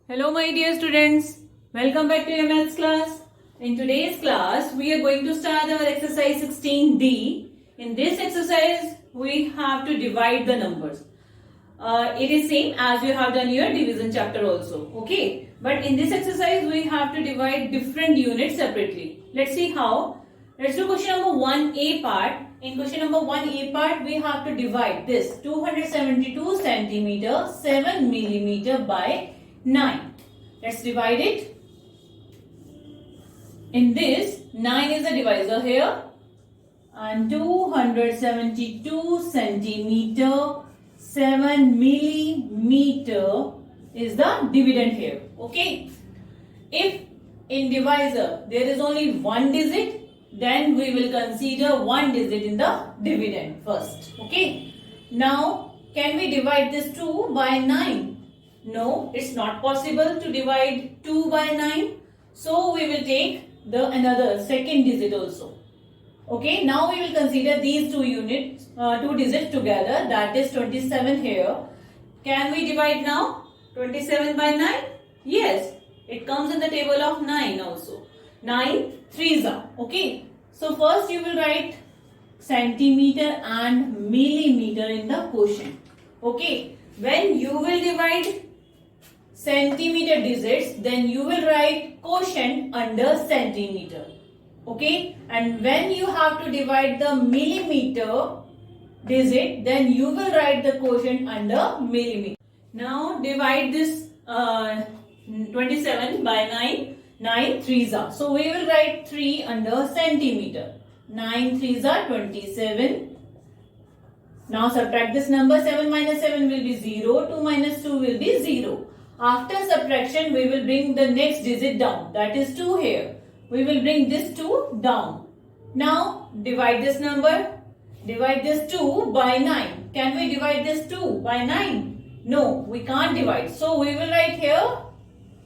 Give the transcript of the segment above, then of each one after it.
Hello my dear students, welcome back to your maths class. In today's class, we are going to start our exercise 16D. In this exercise, we have to divide the numbers. It is same as you have done your division chapter also, okay? But in this exercise, we have to divide different units separately. Let's see how. Let's do question number 1A part. In question number 1A part, we have to divide this 272 centimeter 7 millimeter by 9. Let's divide it. In this, 9 is the divisor here and 272 centimeter 7 millimeter is the dividend here. Okay. If in divisor there is only one digit, then we will consider one digit in the dividend first. Okay. Now, can we divide this 2 by 9? No, it's not possible to divide 2 by 9. So, we will take the another second digit also. Okay, now we will consider these two digits together. That is 27 here. Can we divide now? 27 by 9? Yes, it comes in the table of 9 also. 9 3s are. Okay, so first you will write centimeter and millimeter in the quotient. Okay, when you will divide centimeter digits, then you will write quotient under centimeter. Okay, and when you have to divide the millimeter digit, then you will write the quotient under millimeter. Now divide this 27 by 9. 9 3s are. So we will write 3 under centimeter. 9 3s are 27. Now subtract this number. 7 minus 7 will be 0. 2 minus 2 will be 0. After subtraction, we will bring the next digit down. That is 2 here. We will bring this 2 down. Now, divide this number. Divide this 2 by 9. Can we divide this 2 by 9? No, we can't divide. So, we will write here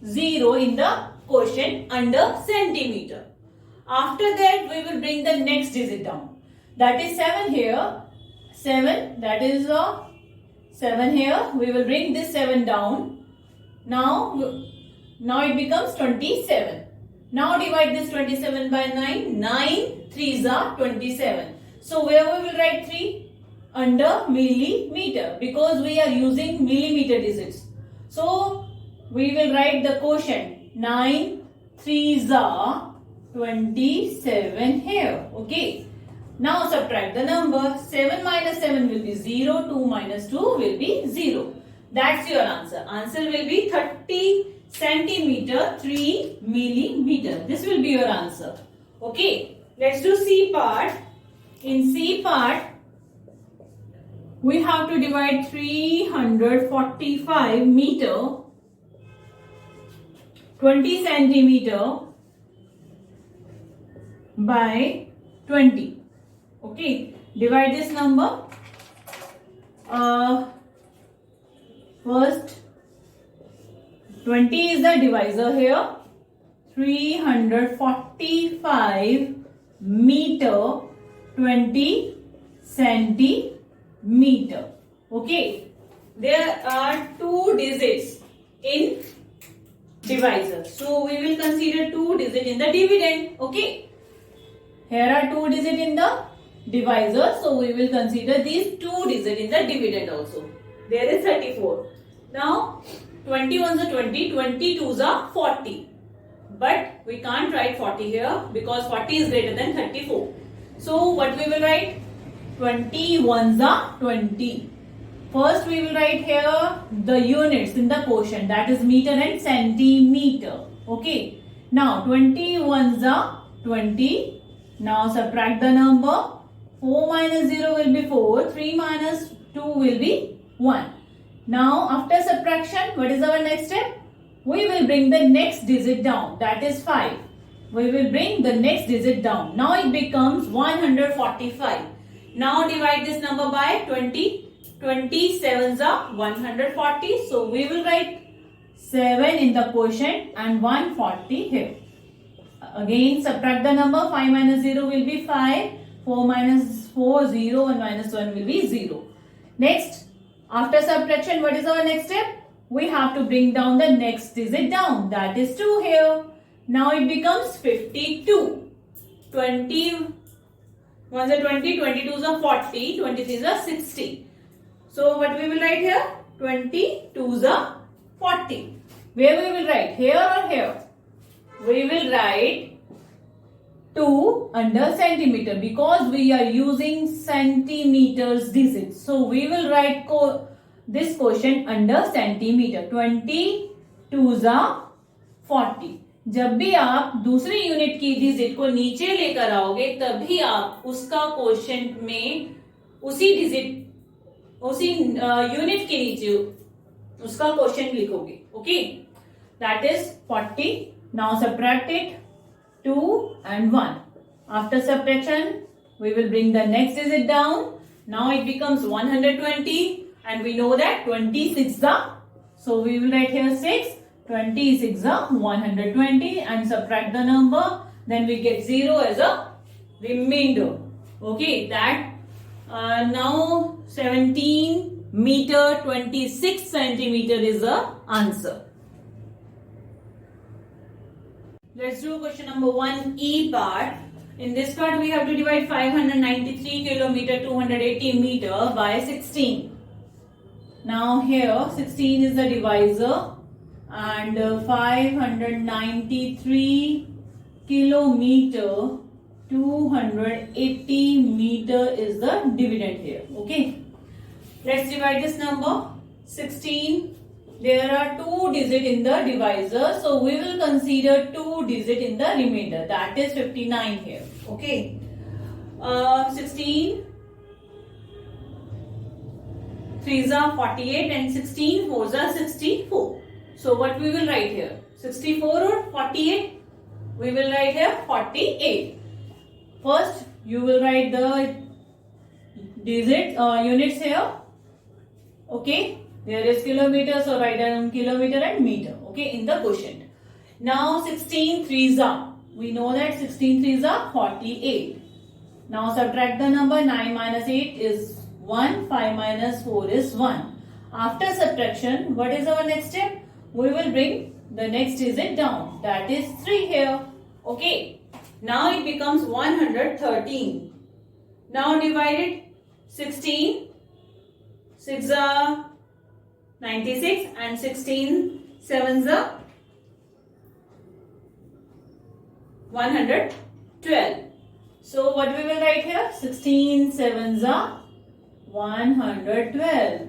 0 in the quotient under centimeter. After that, we will bring the next digit down. That is 7 here. 7, that is 7 here. We will bring this 7 down. Now it becomes 27. Now divide this 27 by 9. 9 3s are 27. So where we will write 3? Under millimeter, because we are using millimeter digits. So we will write the quotient. 9 3s are 27 here. Okay. Now subtract the number. 7 minus 7 will be 0. 2 minus 2 will be 0. That's your answer. Answer will be 30 centimeter 3 millimeter. This will be your answer. Okay. Let's do C part. In C part, we have to divide 345 meter 20 centimeter by 20. Okay. Divide this number. First, 20 is the divisor here. 345 meter 20 centimeter. Okay. There are two digits in divisor. So, we will consider two digits in the dividend. Okay. Here are two digits in the divisor. So, we will consider these two digits in the dividend also. There is 34. Now, 21s are 20, 22s are 40. But we can't write 40 here because 40 is greater than 34. So, what we will write? 21s are 20. First, we will write here the units in the quotient. That is meter and centimeter. Okay. Now, 21s are 20. Now, subtract the number. 4 minus 0 will be 4. 3 minus 2 will be 1. Now, after subtraction, what is our next step? We will bring the next digit down. That is 5. We will bring the next digit down. Now, it becomes 145. Now, divide this number by 20. 27s are 140. So, we will write 7 in the quotient and 140 here. Again, subtract the number. 5 minus 0 will be 5. 4 minus 4, 0 and minus 1 will be 0. Next, after subtraction, what is our next step? we have to bring down the next digit down. That is 2 here. Now it becomes 52. 20, 1s are 20, 22s are 40, 23s are 60. So what we will write here? 22s are 40. Where we will write? Here or here? We will write 2 under centimeter because we are using centimeters digits. So we will write this quotient under centimeter. 22s are 40. जब भी आप दूसरी unit की digit को नीचे लेकर आओगे तभी आप उसका क्वोशिएंट में उसी यूनिट के नीचे उसका क्वोशिएंट लिखोगे. Okay, that is 40. Now subtract it 2 and 1. After subtraction we will bring the next digit down. Now it becomes 120 and we know that 26 are, so we will write here 6. 26 are 120 and subtract the number, then we get 0 as a remainder. Okay, that now 17 meter 26 centimeter is the answer. Let's do question number 1E part. In this part we have to divide 593 kilometer 280 meter by 16. Now here 16 is the divisor and 593 kilometer 280 meter is the dividend here. Okay, let's divide this number. 16, there are 2 digits in the divisor, so we will consider 2 digits in the remainder, that is 59 here. Okay, 16 3s are 48 and 16 4s are 64. So what we will write here? 64 or 48? We will write here 48. First you will write the digits units here. Okay, there is kilometer, so write down kilometer and meter. Okay, in the quotient. Now 16 3s are. We know that 16 3s are 48. Now subtract the number. 9 minus 8 is 1. 5 minus 4 is 1. After subtraction, what is our next step? We will bring the next digit down. That is 3 here. Okay. Now it becomes 113. Now divide it. 16. 6 are 96 and 16 7s are 112. So what we will write here? 16 7s are 112.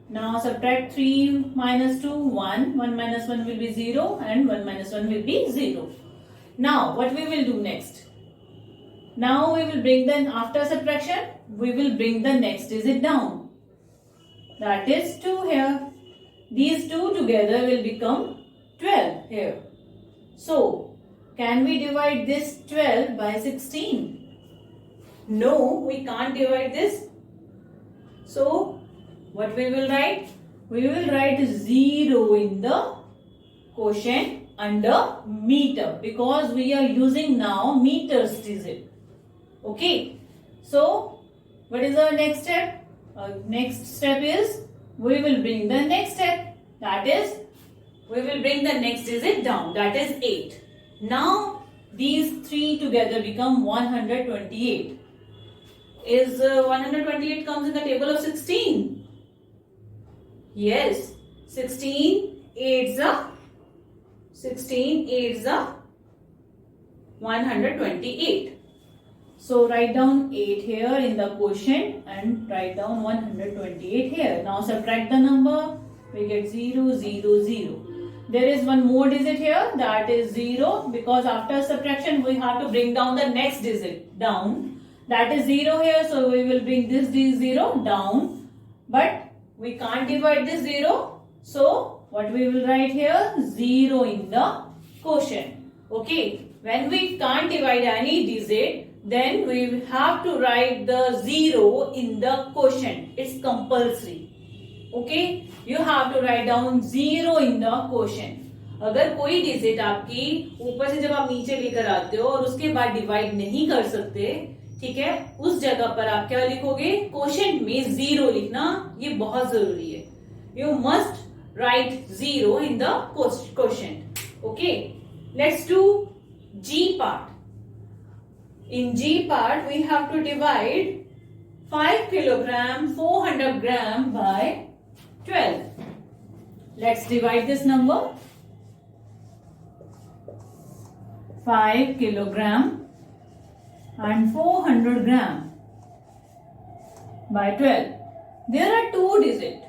Now subtract 3 minus 2, 1. 1 minus 1 will be 0 and 1 minus 1 will be 0. Now what we will do next? Now we will bring then after subtraction, we will bring the next digit down. That is 2 here. These 2 together will become 12 here. So can we divide this 12 by 16? No, we can't divide this. So what we will write? We will write 0 in the quotient under meter because we are using now meters digit. Okay. So what is our next step? Next step is we will bring the next step. That is we will bring the next digit down. That is 8. Now these 3 together become 128. Is 128 comes in the table of 16? Yes, 16 8s are 128. So write down 8 here in the quotient and write down 128 here. Now subtract the number. We get 0 0 0. There is one more digit here, that is 0, because after subtraction we have to bring down the next digit down. That is 0 here, so we will bring this 0 down. But we can't divide this 0. So what we will write here? 0 in the quotient. Okay. When we can't divide any digit, then we have to write the 0 in the quotient. It's compulsory. Okay. You have to write down 0 in the quotient. अगर कोई digit आपकी ऊपर से जब आप नीचे लेकर आते हो और उसके बाद डिवाइड नहीं कर सकते, ठीक है, उस जगह पर आप क्या लिखोगे? क्वोशिएंट में 0 लिखना ये बहुत जरूरी है. You must write 0 in the quotient. Okay, let's do G part. In G part, we have to divide 5 kilogram 400 gram by 12. Let's divide this number. 5 kilogram and 400 gram by 12. There are two digits,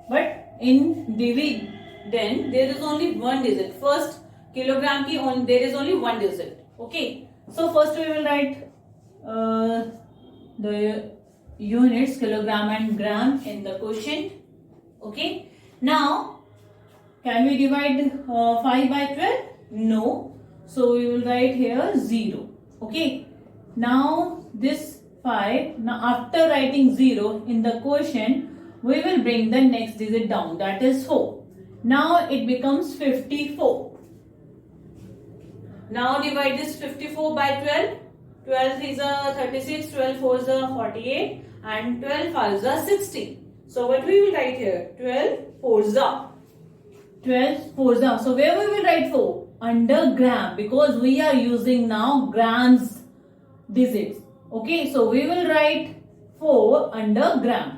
but in dividend there is only one digit. First kilogram ki there is only one digit. Okay, so first we will write the units kilogram and gram in the quotient. Okay, now can we divide 5 by 12? No, so we will write here 0. Okay, now this 5, now after writing 0 in the quotient, we will bring the next digit down, that is 4. Now it becomes 54. Now divide this 54 by 12. 12 is a 36, 12 4 is a 48 and 12 5 is a 60. So what we will write here? 12 4 is a 12 4 is a. So where we will write 4? Under gram, because we are using now grams digits. Okay, so we will write 4 under gram.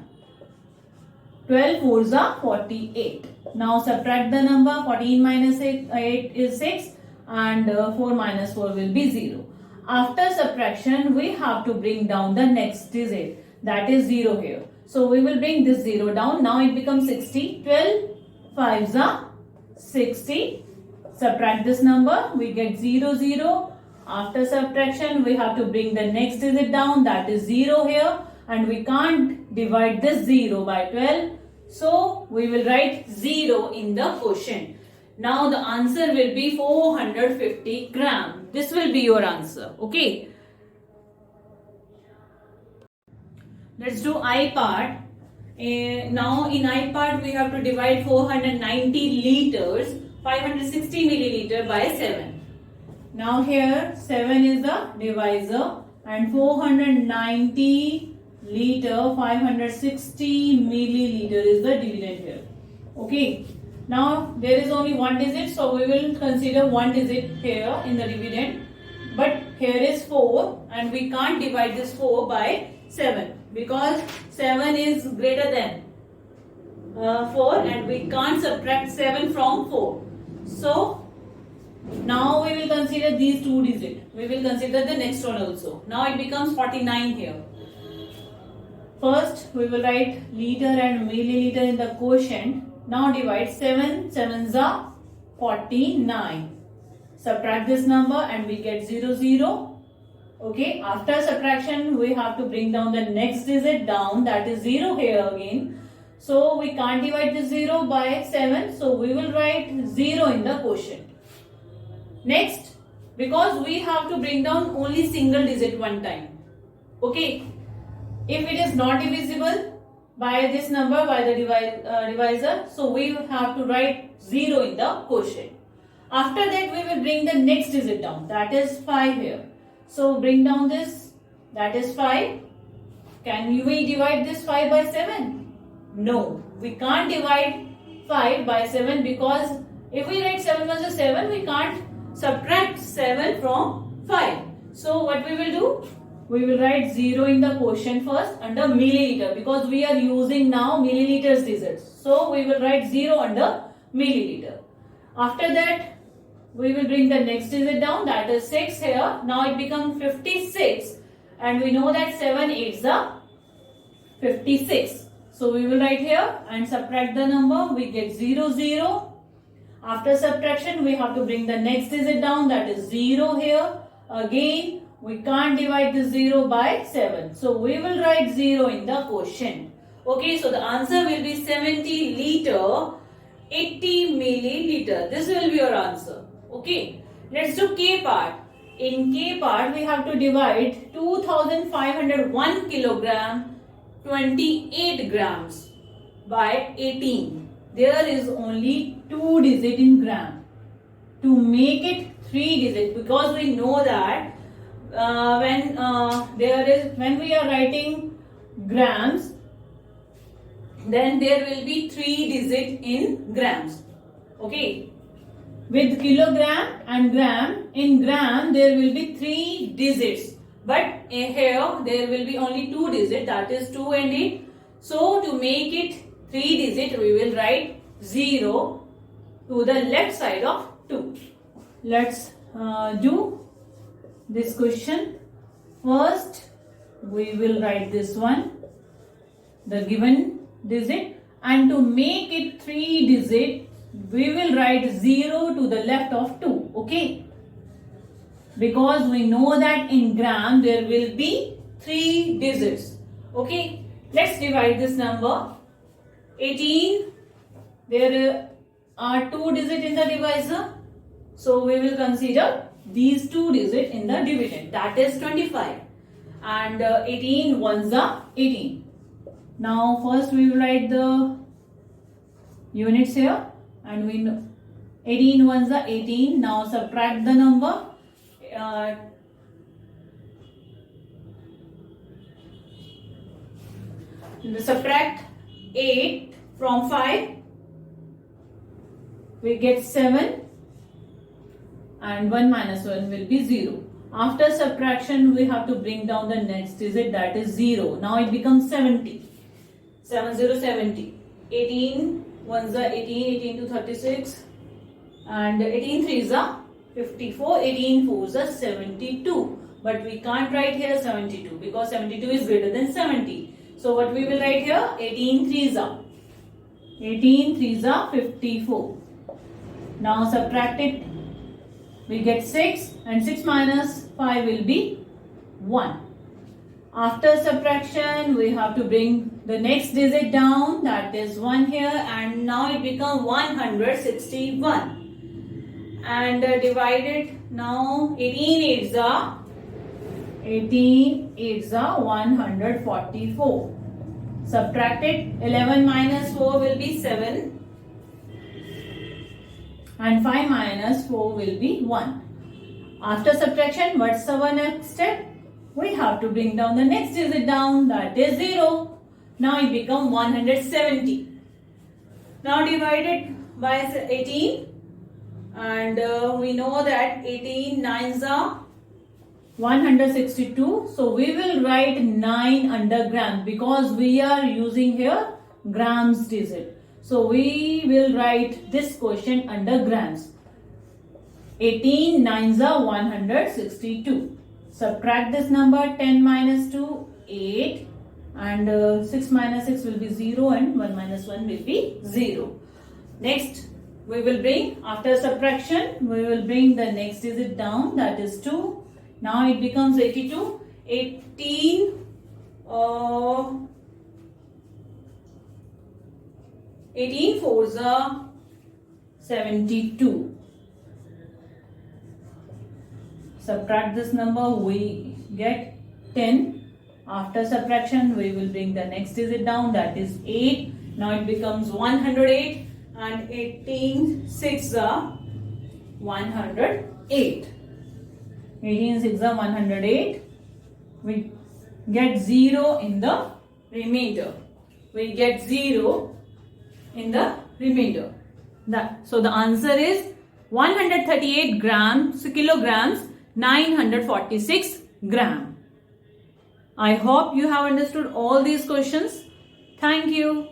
12 4s are 48. Now subtract the number. 14 minus 8 is 6 and 4 minus 4 will be 0. After subtraction, we have to bring down the next digit, that is 0 here. So we will bring this 0 down. Now it becomes 60. 12 5s are 60. Subtract this number, we get 0 0. After subtraction, we have to bring the next digit down, that is 0 here, and we can't divide this 0 by 12. So we will write 0 in the quotient. Now the answer will be 450 gram. This will be your answer. Okay. Let's do I part. Now in I part, we have to divide 490 liters, 560 milliliter by 7. Now here 7 is the divisor and 490 liter 560 milliliter is the dividend here. Okay. Now there is only one digit, so we will consider one digit here in the dividend. But here is 4 and we can't divide this 4 by 7 because 7 is greater than 4 and we can't subtract 7 from 4. So now we will consider these two digits. We will consider the next one also. Now it becomes 49 here. First we will write liter and milliliter in the quotient. Now divide 7 7s are 49. Subtract this number and we get 0 0. Okay, after subtraction we have to bring down the next digit down, that is 0 here again. So we can't divide the 0 by 7, so we will write 0 in the quotient. Next, because we have to bring down only single digit one time. Okay, if it is not divisible by this number, by the divisor, so we have to write 0 in the quotient. After that we will bring the next digit down, that is 5 here. So bring down this, that is 5. Can we divide this 5 by 7? No, we can't divide 5 by 7 because if we write 7 versus 7, we can't subtract 7 from 5. So what we will do? We will write 0 in the quotient first under milliliter because we are using now milliliters digits. So we will write 0 under milliliter. After that, we will bring the next digit down, that is 6 here. Now it becomes 56 and we know that 7 8s are 56. So we will write here and subtract the number, we get 0 0. After subtraction, we have to bring the next digit down, that is 0 here. Again, we can't divide the 0 by 7. So we will write 0 in the quotient. Okay, so the answer will be 70 liter, 80 milliliter. This will be your answer. Okay, let's do K part. In K part, we have to divide 2501 kilogram, 28 grams by 18. There is only 2 digit in gram. To make it 3 digit, because we know that when we are writing grams, then there will be 3 digit in grams. Okay. With kilogram and gram, in gram there will be 3 digits. But here there will be only 2 digits, that is 2 and 8. So to make it 3 digit, we will write 0 to the left side of 2. Let's do this question. First, we will write this one, the given digit, and to make it 3 digit, we will write 0 to the left of 2. Okay? Because we know that in gram there will be 3 digits. Okay? Let's divide this number. 18, there are 2 digits in the divisor. So we will consider these 2 digits in the dividend. That is 25. And 18 ones are 18. Now first we will write the units here. And we know 18 ones are 18. Now subtract the number. Subtract 8 from 5. We get 7. And 1 minus 1 will be 0. After subtraction, we have to bring down the next digit, that is 0. Now it becomes 70. 70, 70. 18 ones are 18, 18 to 36. And 18 threes are 54, 18 fours are 72. But we can't write here 72 because 72 is greater than 70. So what we will write here? 18 threes are. 18 threes are 54. Now subtract it. We get 6 and 6 minus 5 will be 1. After subtraction, we have to bring the next digit down, that is 1 here, and now it becomes 161. And divided now 18 8s are 144. Subtracted 11 minus 4 will be 7. And 5 minus 4 will be 1. After subtraction, what's our next step? We have to bring down the next digit down, that is 0. Now it becomes 170. Now divided by 18. And we know that 18 9s are 162. So we will write 9 under grams because we are using here grams digit. So we will write this question under grams. 18 9s are 162. Subtract this number, 10 minus 2, 8. And 6 minus 6 will be 0 and 1 minus 1 will be 0. Next, we will bring, after subtraction, we will bring the next digit down, that is 2. Now it becomes 82. 18 fours are 72. Subtract this number, we get 10. After subtraction, we will bring the next digit down, that is 8. Now it becomes 108 and 18 6 are 108. 18 6 are 108. We get 0 in the remainder. We get 0 in the remainder. So the answer is 138 kilograms, 946 gram. I hope you have understood all these questions. Thank you.